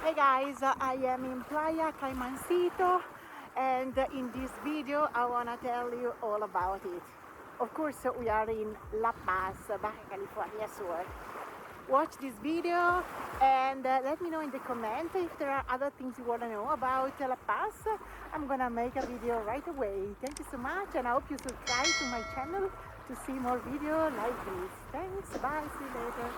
Hey guys, I am in Playa Caimancito, and in this video I want to tell you all about it. Of course, we are in La Paz, Baja California Sur. Watch this video and let me know in the comment if there are other things you want to know about La Paz. I'm gonna make a video right away. Thank you so much, and I hope you subscribe to my channel to see more videos like this. Thanks, bye, see you later.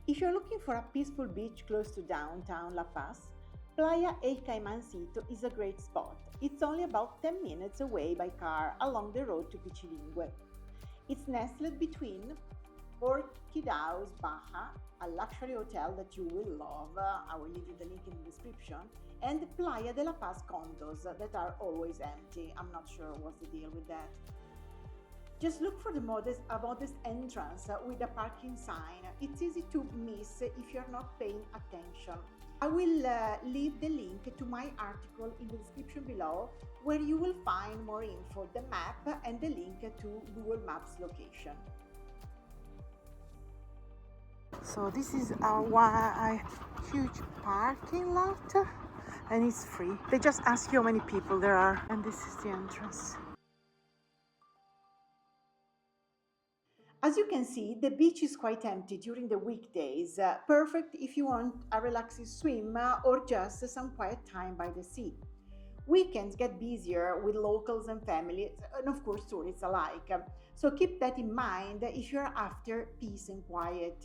If you're looking for a peaceful beach close to downtown La Paz, Playa El Caimancito is a great spot. It's only about 10 minutes away by car along the road to Pichilingue. It's nestled between Orquídeas Baja, a luxury hotel that you will love, I will leave you the link in the description, and Playa de la Paz Condos that are always empty. I'm not sure what's the deal with that. Just look for a modest entrance with a parking sign. It's easy to miss if you're not paying attention. I will leave the link to my article in the description below, where you will find more info, the map and the link to Google Maps location. So this is a huge parking lot, and it's free. They just ask you how many people there are, and this is the entrance. As you can see, the beach is quite empty during the weekdays, perfect if you want a relaxing swim or just some quiet time by the sea. Weekends get busier with locals and families, and of course tourists alike. So keep that in mind if you're after peace and quiet.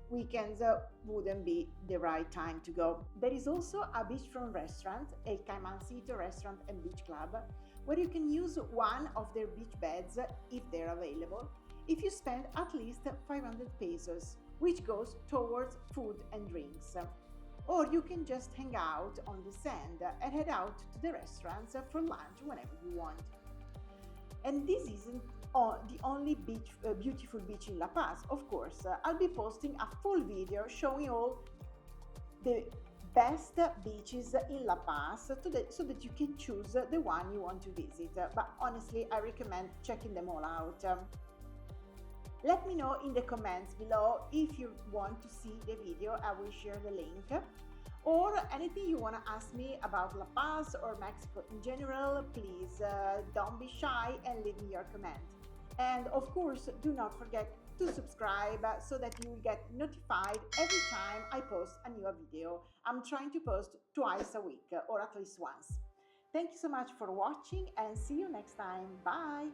Weekends wouldn't be the right time to go. There is also a beachfront restaurant, El Caimancito Restaurant and Beach Club, where you can use one of their beach beds if they're available, if you spend at least 500 pesos, which goes towards food and drinks. Or you can just hang out on the sand and head out to the restaurants for lunch whenever you want. And this isn't the only beautiful beach in La Paz, of course. I'll be posting a full video showing all the best beaches in La Paz so that you can choose the one you want to visit. But honestly, I recommend checking them all out. Let me know in the comments below if you want to see the video. I will share the link. Or anything you want to ask me about La Paz or Mexico in general, please don't be shy and leave me your comment. And of course, do not forget to subscribe so that you will get notified every time I post a new video. I'm trying to post twice a week or at least once. Thank you so much for watching, and see you next time. Bye!